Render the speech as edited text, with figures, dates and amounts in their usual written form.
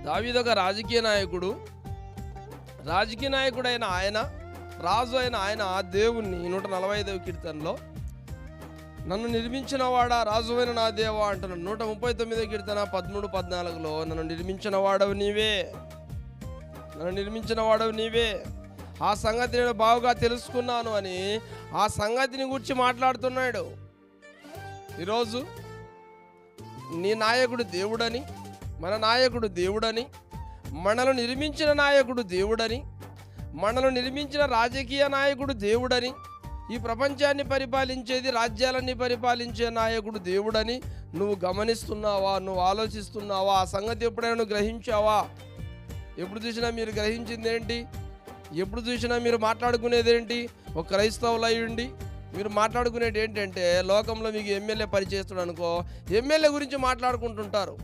దావీదు ఒక రాజకీయ నాయకుడైన ఆయన, రాజు అయిన ఆయన దేవుణ్ణి 145వ కీర్తనలో నన్ను నిర్మించిన వాడా రాజువైన నా దేవా అంటున్నాడు. 139వ కీర్తన 13, 14లో నన్ను నిర్మించిన వాడవు నీవే, ఆ సంగతి నేను బాగుగా తెలుసుకున్నాను అని ఆ సంగతిని గురించి మాట్లాడుతున్నాడు. ఈరోజు నీ నాయకుడు దేవుడని, మన నాయకుడు దేవుడని, మనను నిర్మించిన నాయకుడు దేవుడని, మనను నిర్మించిన రాజకీయ నాయకుడు దేవుడని, ఈ ప్రపంచాన్ని పరిపాలించేది, రాజ్యాలన్నీ పరిపాలించే నాయకుడు దేవుడని నువ్వు గమనిస్తున్నావా? నువ్వు ఆలోచిస్తున్నావా? ఆ సంగతి ఎప్పుడైనా నువ్వు గ్రహించావా? ఎప్పుడు చూసినా మీరు గ్రహించింది ఏంటి? ఎప్పుడు చూసినా మీరు మాట్లాడుకునేది ఏంటి? ఒక క్రైస్తవులు అయ్యుండి మీరు మాట్లాడుకునేది ఏంటంటే, లోకంలో మీకు ఎమ్మెల్యే పరిచయస్తుడు అనుకో, ఎమ్మెల్యే గురించి మాట్లాడుకుంటుంటారు.